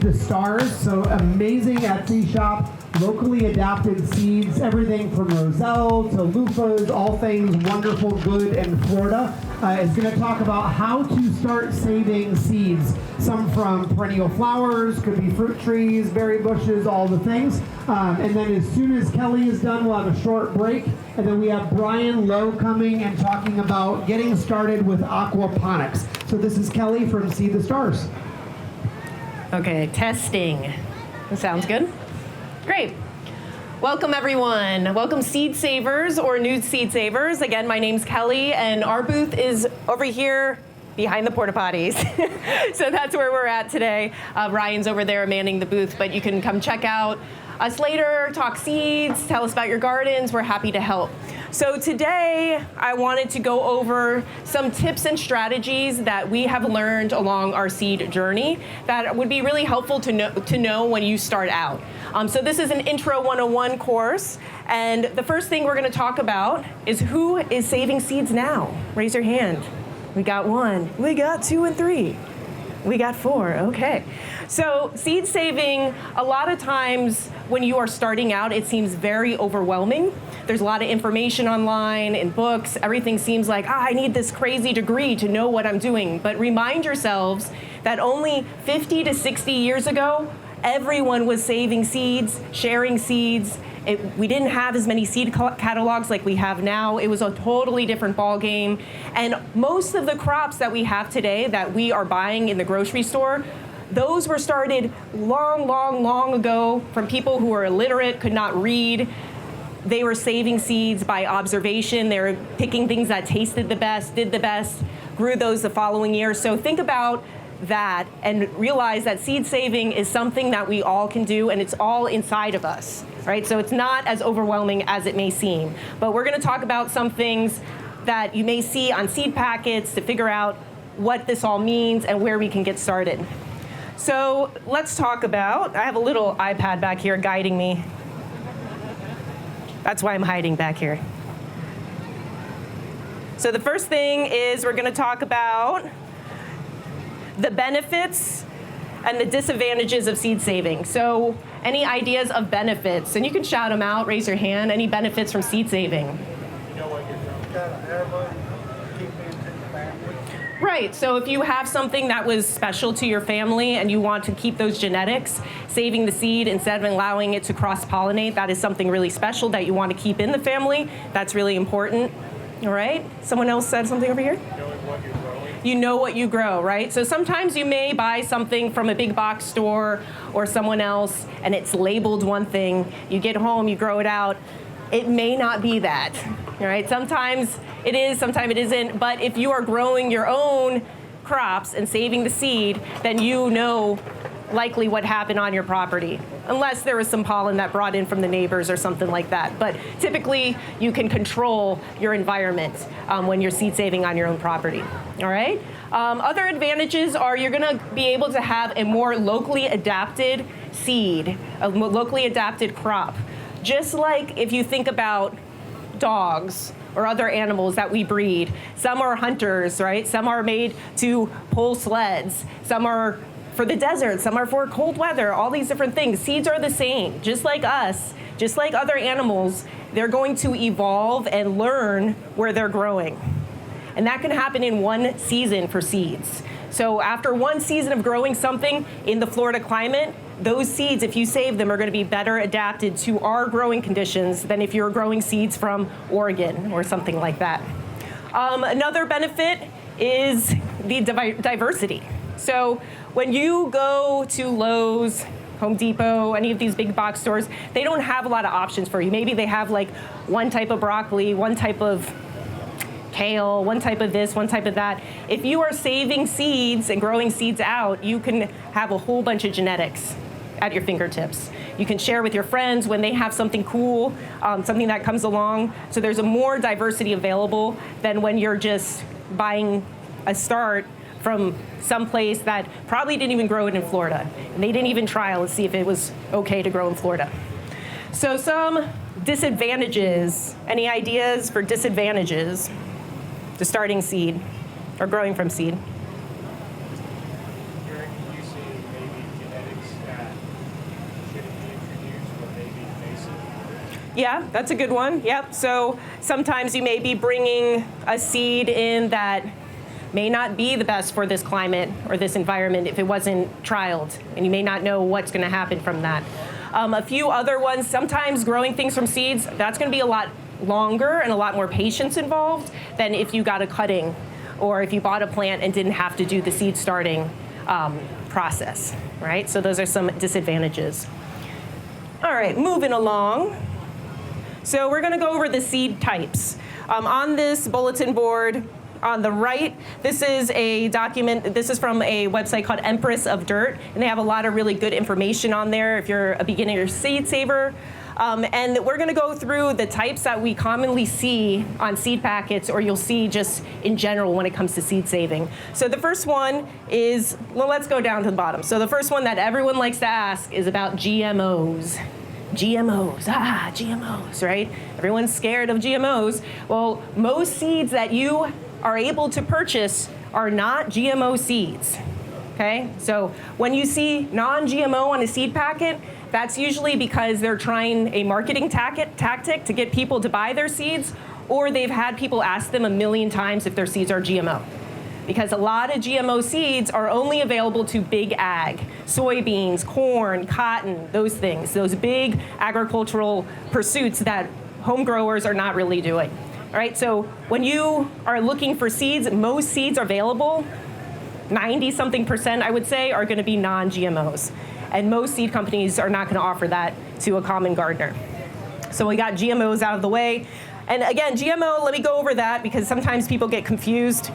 the Stars. So amazing Etsy shop, locally adapted seeds, everything from roselle to loofahs, all things wonderful, good in Florida. Is going to talk about how to start saving seeds. Some from perennial flowers, could be fruit trees, berry bushes, all the things. And then as soon as Kelly is done, we'll have a short break. And then we have Brian Lowe coming and talking about getting started with aquaponics. So this is Kelly from See the Stars. Okay, testing. That sounds good. Great. Welcome, everyone. Welcome, seed savers or new seed savers. Again, my name's Kelly, and our booth is over here behind the porta potties. So that's where we're at today. Ryan's over there manning the booth, but you can come check out us later, talk seeds, tell us about your gardens. We're happy to help. So today, I wanted to go over some tips and strategies that we have learned along our seed journey that would be really helpful to know when you start out. So this is an Intro 101 course, and the first thing we're going to talk about is who is saving seeds now. Raise your hand. We got 1. We got 2 and 3. We got 4. Okay. So seed saving, a lot of times when you are starting out, it seems very overwhelming. There's a lot of information online, in books. Everything seems like, I need this crazy degree to know what I'm doing. But remind yourselves that only 50 to 60 years ago, everyone was saving seeds, sharing seeds. We didn't have as many seed catalogs like we have now. It was a totally different ball game. And most of the crops that we have today that we are buying in the grocery store, those were started long ago from people who were illiterate, could not read. They were saving seeds by observation. They were picking things that tasted the best, did the best, grew those the following year. So think about that and realize that seed saving is something that we all can do, and it's all inside of us, right? So it's not as overwhelming as it may seem. But we're going to talk about some things that you may see on seed packets to figure out what this all means and where we can get started. So let's talk about, I have a little iPad back here guiding me. That's why I'm hiding back here. So the first thing is we're going to talk about the benefits and the disadvantages of seed saving. So any ideas of benefits? And you can shout them out, raise your hand. Any benefits from seed saving? You know what you're doing. Got an heirloom, keep it in the family. Right, so if you have something that was special to your family and you want to keep those genetics, saving the seed instead of allowing it to cross-pollinate, that is something really special that you want to keep in the family. That's really important. All right, someone else said something over here? Knowing what you're growing. You know what you grow, right? So sometimes you may buy something from a big box store or someone else and it's labeled one thing. You get home, you grow it out. It may not be that, all right? Sometimes it is, sometimes it isn't. But if you are growing your own crops and saving the seed, then you know likely what happened on your property, unless there was some pollen that brought in from the neighbors or something like that. But typically, you can control your environment when you're seed saving on your own property, all right? Other advantages are you're gonna be able to have a more locally adapted seed, a locally adapted crop. Just like if you think about dogs or other animals that we breed, some are hunters, right? Some are made to pull sleds, some are for the desert, some are for cold weather, all these different things. Seeds are the same, just like us, just like other animals, they're going to evolve and learn where they're growing. And that can happen in one season for seeds. So after one season of growing something in the Florida climate, those seeds, if you save them, are going to be better adapted to our growing conditions than if you're growing seeds from Oregon or something like that. Another benefit is the diversity. So when you go to Lowe's, Home Depot, any of these big box stores, they don't have a lot of options for you. Maybe they have like one type of broccoli, one type of kale, one type of this, one type of that. If you are saving seeds and growing seeds out, you can have a whole bunch of genetics at your fingertips. You can share with your friends when they have something cool, something that comes along. So there's a more diversity available than when you're just buying a start from some place that probably didn't even grow it in Florida. And they didn't even try to see if it was okay to grow in Florida. So some disadvantages. Any ideas for disadvantages to starting seed or growing from seed? You see maybe genetics Yeah, that's a good one. Yep. So sometimes you may be bringing a seed in that may not be the best for this climate or this environment if it wasn't trialed, and you may not know what's going to happen from that. A few other ones, sometimes growing things from seeds, that's going to be a lot longer and a lot more patience involved than if you got a cutting or if you bought a plant and didn't have to do the seed starting process, right? So those are some disadvantages. All right, moving along. So we're going to go over the seed types. On this bulletin board on the right, this is a document. This is from a website called Empress of Dirt, and they have a lot of really good information on there if you're a beginner seed saver. And we're going to go through the types that we commonly see on seed packets, or you'll see just in general when it comes to seed saving. So the first one is, well, let's go down to the bottom. So the first one that everyone likes to ask is about GMOs. GMOs, right? Everyone's scared of GMOs. Well, most seeds that you are able to purchase are not GMO seeds, okay? So when you see non-GMO on a seed packet, that's usually because they're trying a marketing tactic to get people to buy their seeds, or they've had people ask them 1,000,000 times if their seeds are GMO. Because a lot of GMO seeds are only available to big ag, soybeans, corn, cotton, those things, those big agricultural pursuits that home growers are not really doing. All right, so when you are looking for seeds, most seeds available, 90-something% I would say, are going to be non-GMOs. And most seed companies are not going to offer that to a common gardener. So we got GMOs out of the way. And again, GMO, let me go over that because sometimes people get confused.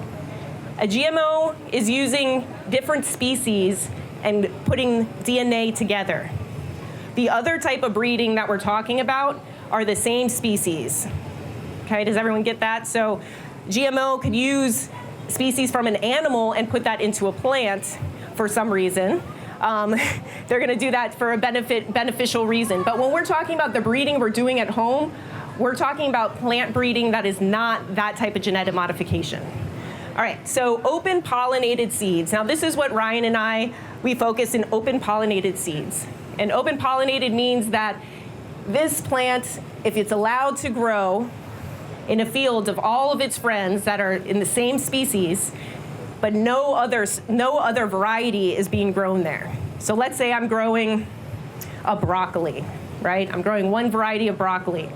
A GMO is using different species and putting DNA together. The other type of breeding that we're talking about are the same species. Okay, does everyone get that? So GMO could use species from an animal and put that into a plant for some reason. They're going to do that for a beneficial reason. But when we're talking about the breeding we're doing at home, we're talking about plant breeding that is not that type of genetic modification. All right, so open pollinated seeds. Now this is what Ryan and we focus in open pollinated seeds. And open pollinated means that this plant, if it's allowed to grow in a field of all of its friends that are in the same species, but no other variety is being grown there. So let's say I'm growing a broccoli, right? I'm growing one variety of broccoli,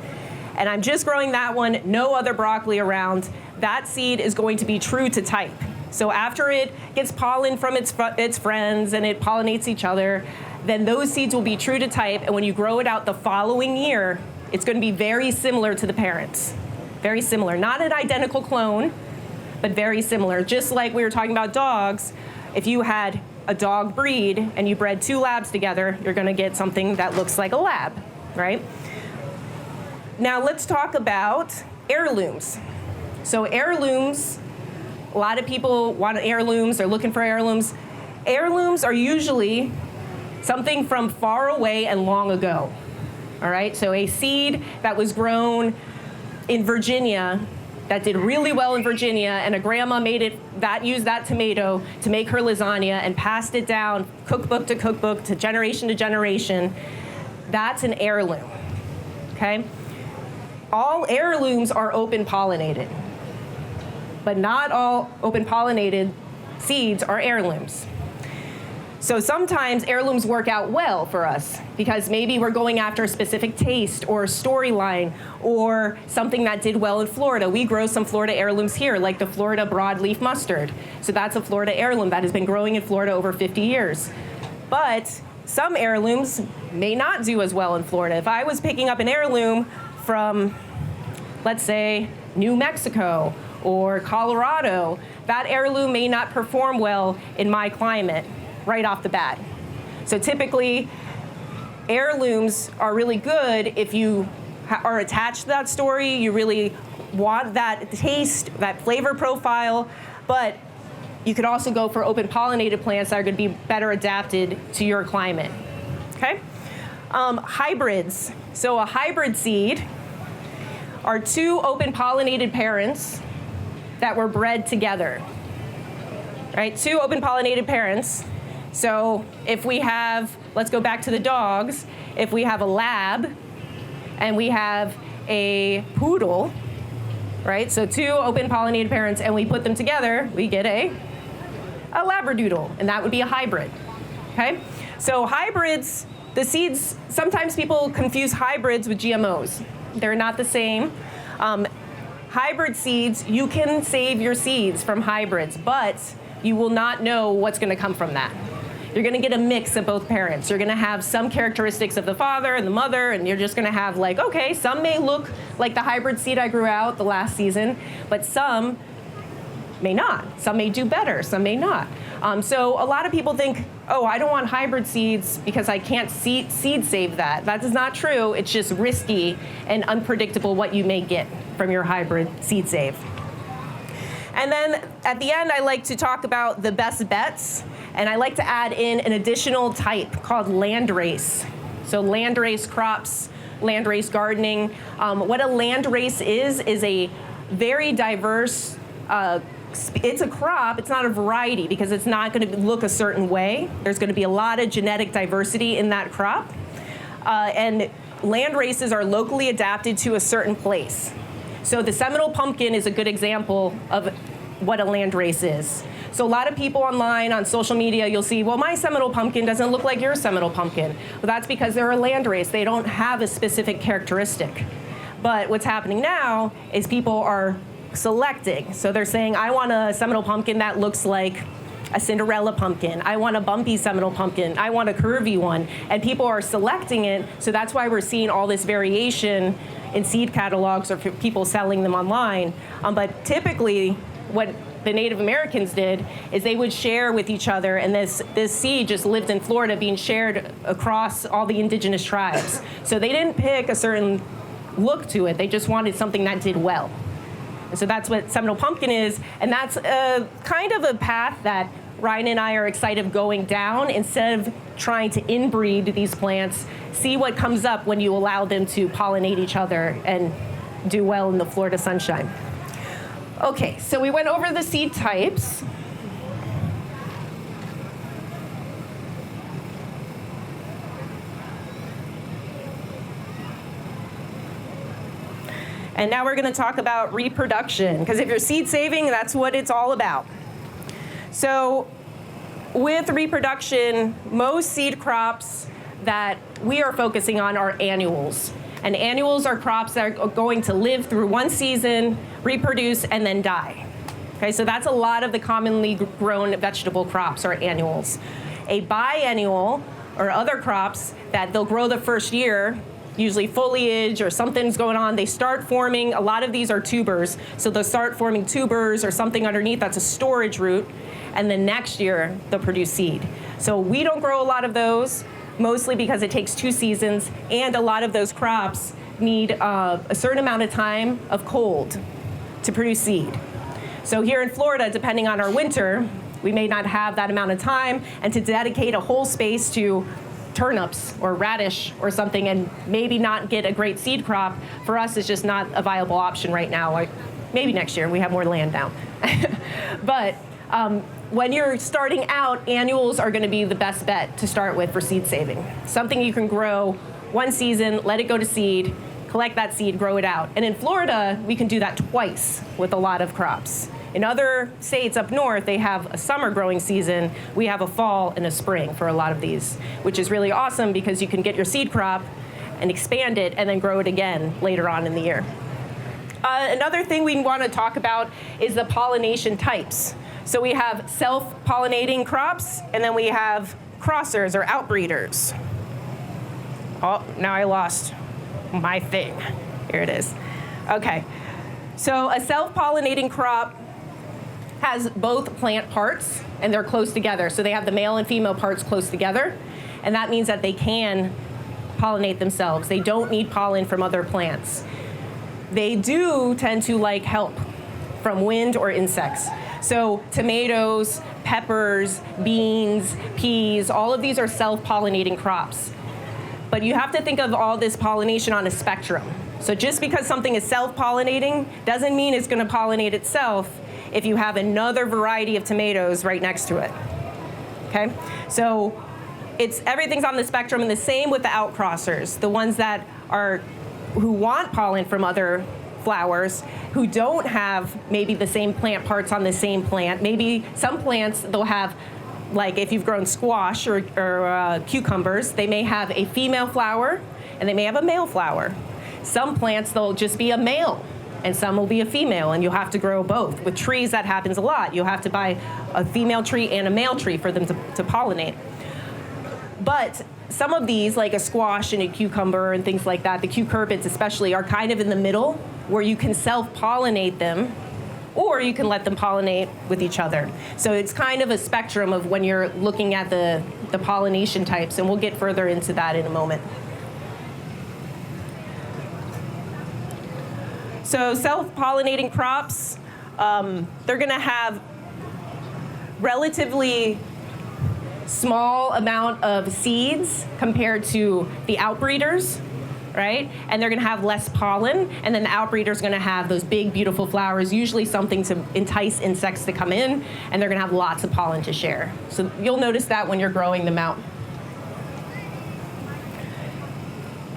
and I'm just growing that one, no other broccoli around. That seed is going to be true to type. So after it gets pollen from its friends and it pollinates each other, then those seeds will be true to type, and when you grow it out the following year, it's going to be very similar to the parents. Very similar, not an identical clone, but very similar. Just like we were talking about dogs, if you had a dog breed and you bred two labs together, you're going to get something that looks like a lab, right? Now let's talk about heirlooms. So heirlooms, a lot of people want heirlooms, they're looking for heirlooms. Heirlooms are usually something from far away and long ago, all right? So a seed that was grown in Virginia that did really well in Virginia, and a grandma used that tomato to make her lasagna and passed it down cookbook to generation, that's an heirloom, okay? All heirlooms are open pollinated, but not all open pollinated seeds are heirlooms. So sometimes heirlooms work out well for us because maybe we're going after a specific taste or storyline or something that did well in Florida. We grow some Florida heirlooms here, like the Florida broadleaf mustard. So that's a Florida heirloom that has been growing in Florida over 50 years. But some heirlooms may not do as well in Florida. If I was picking up an heirloom from, let's say, New Mexico or Colorado, that heirloom may not perform well in my climate right off the bat. So typically, heirlooms are really good if you are attached to that story, you really want that taste, that flavor profile, but you could also go for open pollinated plants that are going to be better adapted to your climate, okay? Hybrids. So a hybrid seed are two open pollinated parents that were bred together, right? Two open pollinated parents. So if we have, let's go back to the dogs, if we have a lab and we have a poodle, right? So 2 open pollinated parents, and we put them together, we get a labradoodle, and that would be a hybrid, okay? So hybrids, the seeds, sometimes people confuse hybrids with GMOs. They're not the same. Hybrid seeds, you can save your seeds from hybrids, but you will not know what's gonna come from that. You're gonna get a mix of both parents. You're gonna have some characteristics of the father and the mother, and you're just gonna have like, okay, some may look like the hybrid seed I grew out the last season, but some may not. Some may do better, some may not. So a lot of people think, oh, I don't want hybrid seeds because I can't seed save that. That is not true. It's just risky and unpredictable what you may get from your hybrid seed save. And then at the end, I like to talk about the best bets, and I like to add in an additional type called landrace. So landrace crops, landrace gardening. What a landrace is a very diverse, it's a crop, it's not a variety because it's not going to look a certain way. There's going to be a lot of genetic diversity in that crop. And land races are locally adapted to a certain place. So the Seminole pumpkin is a good example of what a land race is. So a lot of people online, on social media, you'll see, well, my Seminole pumpkin doesn't look like your Seminole pumpkin. Well, that's because they're a land race. They don't have a specific characteristic. But what's happening now is people are selecting. So they're saying, I want a Seminole pumpkin that looks like a Cinderella pumpkin. I want a bumpy Seminole pumpkin. I want a curvy one. And people are selecting it. So that's why we're seeing all this variation in seed catalogs or people selling them online. But typically, what the Native Americans did is they would share with each other, and this seed just lived in Florida being shared across all the indigenous tribes. So they didn't pick a certain look to it. They just wanted something that did well. And so that's what Seminole pumpkin is, and that's kind of a path that Ryan and I are excited of going down. Instead of trying to inbreed these plants, see what comes up when you allow them to pollinate each other and do well in the Florida sunshine. Okay, so we went over the seed types. And now we're going to talk about reproduction, because if you're seed saving, that's what it's all about. So with reproduction, most seed crops that we are focusing on are annuals. And annuals are crops that are going to live through one season, reproduce, and then die. Okay, so that's a lot of the commonly grown vegetable crops are annuals. A biennial, or other crops that they'll grow the first year, usually foliage or something's going on, they start forming, a lot of these are tubers, so they'll start forming tubers or something underneath that's a storage root, and then next year they'll produce seed. So we don't grow a lot of those, mostly because it takes 2 seasons, and a lot of those crops need a certain amount of time of cold to produce seed. So here in Florida, depending on our winter, we may not have that amount of time, and to dedicate a whole space to turnips or radish or something and maybe not get a great seed crop, for us is just not a viable option right now. Like maybe next year, we have more land now. But when you're starting out, annuals are gonna be the best bet to start with for seed saving. Something you can grow one season, let it go to seed, collect that seed, grow it out. And in Florida, we can do that twice with a lot of crops. In other states up north, they have a summer growing season. We have a fall and a spring for a lot of these, which is really awesome because you can get your seed crop and expand it and then grow it again later on in the year. Another thing we want to talk about is the pollination types. So we have self-pollinating crops, and then we have crossers or outbreeders. Oh, now I lost my thing. Here it is. Okay, so a self-pollinating crop has both plant parts, and they're close together. So they have the male and female parts close together, and that means that they can pollinate themselves. They don't need pollen from other plants. They do tend to like help from wind or insects. So tomatoes, peppers, beans, peas, all of these are self-pollinating crops. But you have to think of all this pollination on a spectrum. So just because something is self-pollinating doesn't mean it's going to pollinate itself if you have another variety of tomatoes right next to it. Okay? So everything's on the spectrum, and the same with the outcrossers, the ones that are who want pollen from other flowers, who don't have maybe the same plant parts on the same plant. Maybe some plants, they'll have, like if you've grown squash or cucumbers, they may have a female flower and they may have a male flower. Some plants, they'll just be a male and some will be a female, and you'll have to grow both. With trees, that happens a lot. You'll have to buy a female tree and a male tree for them to pollinate. But some of these, like a squash and a cucumber and things like that, the cucurbits especially, are kind of in the middle where you can self-pollinate them, or you can let them pollinate with each other. So it's kind of a spectrum of when you're looking at the pollination types, and we'll get further into that in a moment. So self-pollinating crops, they're gonna have relatively small amount of seeds compared to the outbreeders, right? And they're gonna have less pollen, and then the outbreeder's gonna have those big, beautiful flowers, usually something to entice insects to come in, and they're gonna have lots of pollen to share. So you'll notice that when you're growing them out.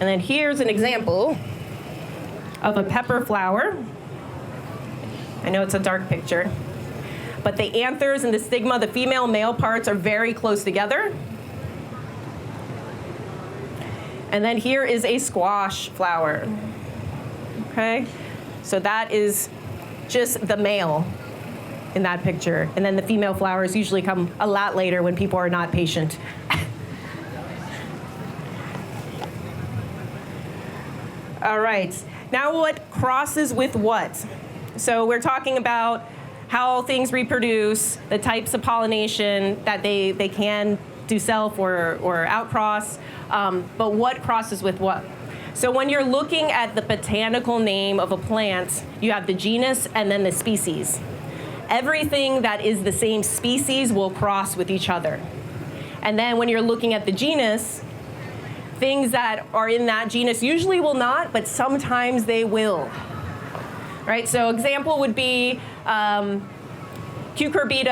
And then here's an example of a pepper flower. I know it's a dark picture, but the anthers and the stigma, the female-male parts, are very close together. And then here is a squash flower, okay? So that is just the male in that picture. And then the female flowers usually come a lot later when people are not patient. All right, now what crosses with what? So we're talking about how things reproduce, the types of pollination that they can do self or outcross, but what crosses with what? So when you're looking at the botanical name of a plant, you have the genus and then the species. Everything that is the same species will cross with each other. And then when you're looking at the genus, things that are in that genus usually will not, but sometimes they will. Right, so example would be Cucurbita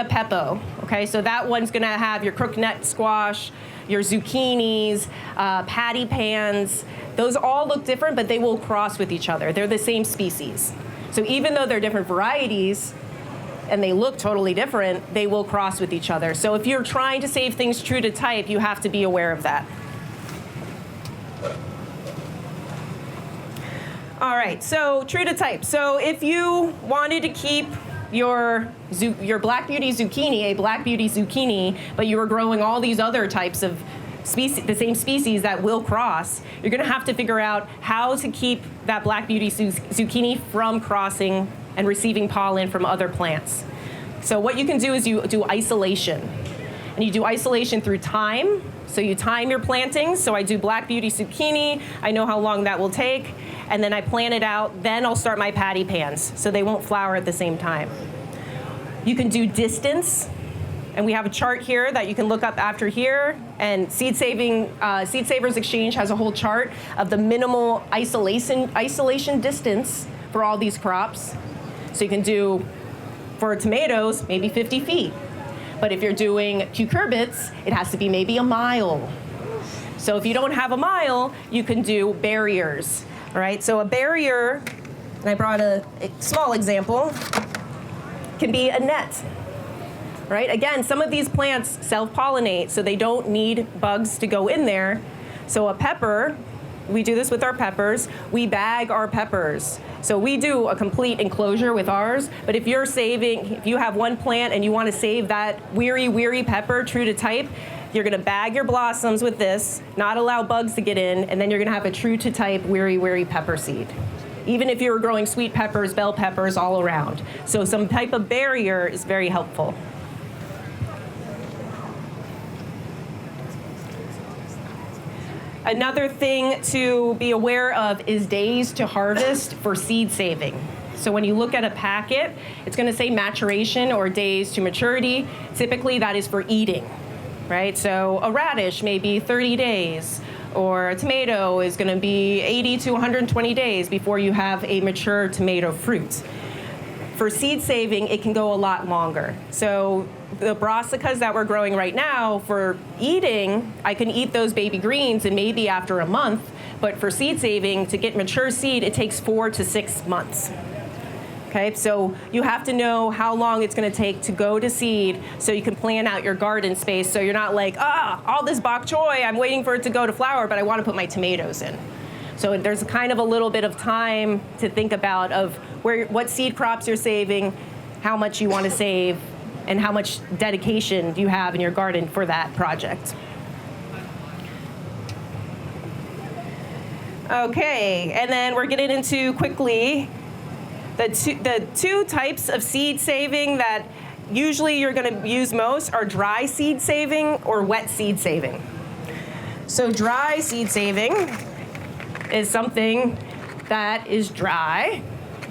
pepo. Okay, so that one's gonna have your crookneck squash, your zucchinis, patty pans. Those all look different, but they will cross with each other. They're the same species. So even though they're different varieties and they look totally different, they will cross with each other. So if you're trying to save things true to type, you have to be aware of that. All right, so true to type. So if you wanted to keep your Black Beauty zucchini, a Black Beauty zucchini, but you were growing all these other types of species, the same species that will cross, you're gonna have to figure out how to keep that Black Beauty zucchini from crossing and receiving pollen from other plants. So what you can do is you do isolation. And you do isolation through time. So you time your plantings. So I do Black Beauty zucchini. I know how long that will take. And then I plant it out. Then I'll start my patty pans, so they won't flower at the same time. You can do distance. And we have a chart here that you can look up after here. And Seed Savers Exchange has a whole chart of the minimal isolation distance for all these crops. So you can do, for tomatoes, maybe 50 feet. But if you're doing cucurbits, it has to be maybe a mile. So if you don't have a mile, you can do barriers, all right? So a barrier, and I brought a small example, can be a net, right? Again, some of these plants self-pollinate, so they don't need bugs to go in there. So a pepper, we do this with our peppers, we bag our peppers. So we do a complete enclosure with ours, but if you have one plant and you want to save that weary pepper true to type, you're gonna bag your blossoms with this, not allow bugs to get in, and then you're gonna have a true to type weary pepper seed. Even if you're growing sweet peppers, bell peppers all around. So some type of barrier is very helpful. Another thing to be aware of is days to harvest for seed saving. So when you look at a packet, it's gonna say maturation or days to maturity. Typically that is for eating, right? So a radish may be 30 days, or a tomato is gonna be 80 to 120 days before you have a mature tomato fruit. For seed saving, it can go a lot longer. So the brassicas that we're growing right now, for eating, I can eat those baby greens and maybe after a month, but for seed saving, to get mature seed, it takes 4 to 6 months. Okay, so you have to know how long it's going to take to go to seed so you can plan out your garden space so you're not like, all this bok choy, I'm waiting for it to go to flower, but I want to put my tomatoes in. So there's kind of a little bit of time to think about of what seed crops you're saving, how much you want to save, and how much dedication do you have in your garden for that project. Okay, and then we're getting into quickly the two types of seed saving that usually you're going to use most are dry seed saving or wet seed saving. So dry seed saving is something that is dry,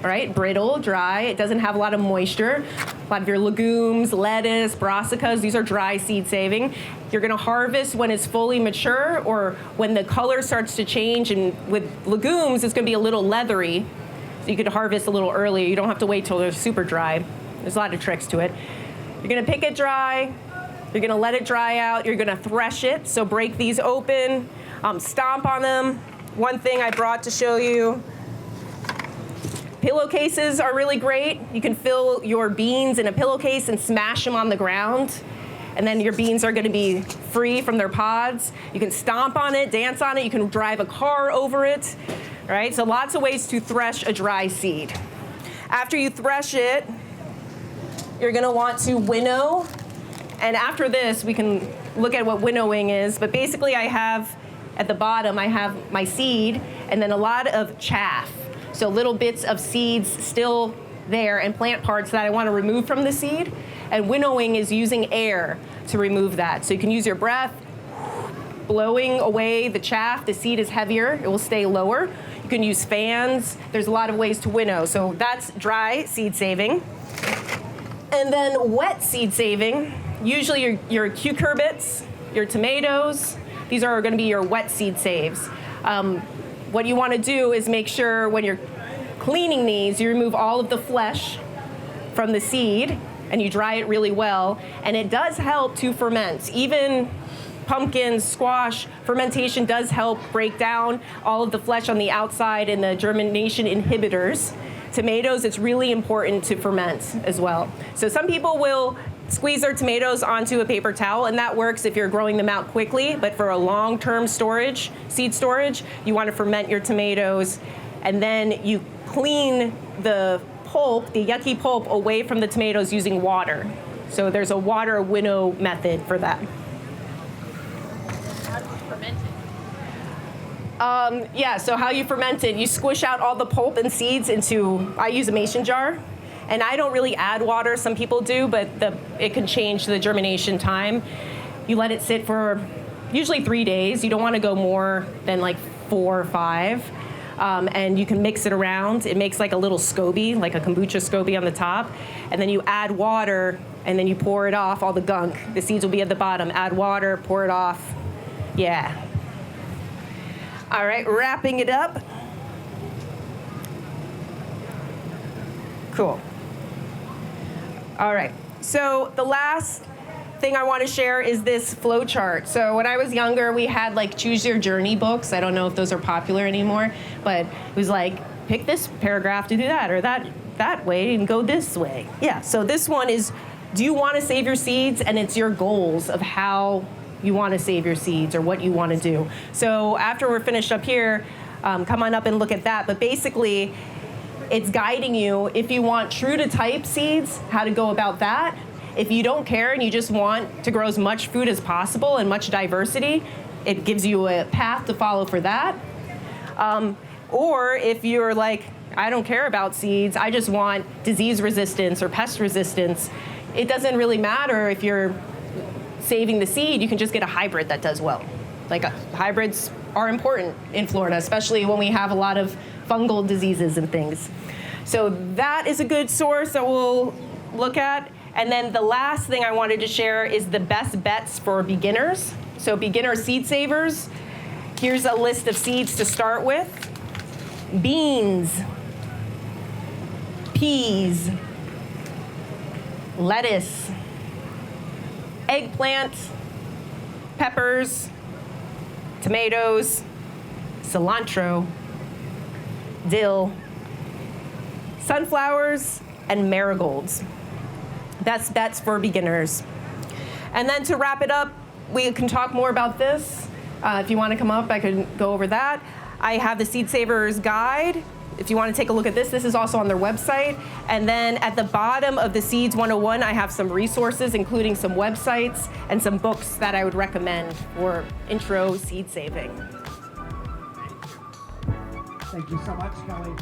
right? Brittle, dry. It doesn't have a lot of moisture. A lot of your legumes, lettuce, brassicas, these are dry seed saving. You're going to harvest when it's fully mature or when the color starts to change. And with legumes, it's going to be a little leathery. So you could harvest a little earlier. You don't have to wait till they're super dry. There's a lot of tricks to it. You're going to pick it dry. You're going to let it dry out. You're going to thresh it. So break these open, stomp on them. One thing I brought to show you. Pillowcases are really great. You can fill your beans in a pillowcase and smash them on the ground. And then your beans are going to be free from their pods. You can stomp on it, dance on it. You can drive a car over it. Right? So lots of ways to thresh a dry seed. After you thresh it, you're going to want to winnow. And after this, we can look at what winnowing is. But basically, I have at the bottom, I have my seed and then a lot of chaff. So little bits of seeds still there and plant parts that I want to remove from the seed. And winnowing is using air to remove that. So you can use your breath, blowing away the chaff. The seed is heavier. It will stay lower. You can use fans. There's a lot of ways to winnow. So that's dry seed saving. And then wet seed saving, usually your cucurbits, your tomatoes, these are going to be your wet seed saves. What you want to do is make sure when you're cleaning these, you remove all of the flesh from the seed and you dry it really well. And it does help to ferment. Even pumpkins, squash, fermentation does help break down all of the flesh on the outside and the germination inhibitors. Tomatoes, it's really important to ferment as well. So some people will squeeze their tomatoes onto a paper towel, and that works if you're growing them out quickly, but for a long-term storage, seed storage, you want to ferment your tomatoes, and then you clean the pulp, the yucky pulp, away from the tomatoes using water. So there's a water winnow method for that. So how you ferment it, you squish out all the pulp and seeds into, I use a mason jar, and I don't really add water, some people do, but it can change the germination time. You let it sit for usually 3 days. You don't want to go more than like 4 or 5. And you can mix it around. It makes like a little SCOBY, like a kombucha SCOBY on the top. And then you add water, and then you pour it off, all the gunk. The seeds will be at the bottom. Add water, pour it off. Yeah. All right, wrapping it up. Cool. All right, so the last thing I want to share is this flow chart. So when I was younger, we had like Choose Your Journey books. I don't know if those are popular anymore, but it was like, pick this paragraph to do that, or that way and go this way. Yeah, so this one is, do you want to save your seeds? And it's your goals of how you want to save your seeds or what you want to do. So after we're finished up here, come on up and look at that. But basically, it's guiding you if you want true to type seeds, how to go about that. If you don't care and you just want to grow as much food as possible and much diversity, it gives you a path to follow for that. Or if you're like, I don't care about seeds, I just want disease resistance or pest resistance, it doesn't really matter if you're saving the seed, you can just get a hybrid that does well. Like hybrids are important in Florida, especially when we have a lot of fungal diseases and things. So that is a good source that we'll look at. And then the last thing I wanted to share is the best bets for beginners. So beginner seed savers. Here's a list of seeds to start with. Beans, peas, lettuce, eggplant, peppers, tomatoes, cilantro, dill, sunflowers, and marigolds. That's for beginners. And then to wrap it up, we can talk more about this. If you want to come up, I can go over that. I have the Seed Savers Guide. If you want to take a look at this is also on their website. And then at the bottom of the Seeds 101, I have some resources, including some websites and some books that I would recommend for intro seed saving. Thank you so much, Kelly.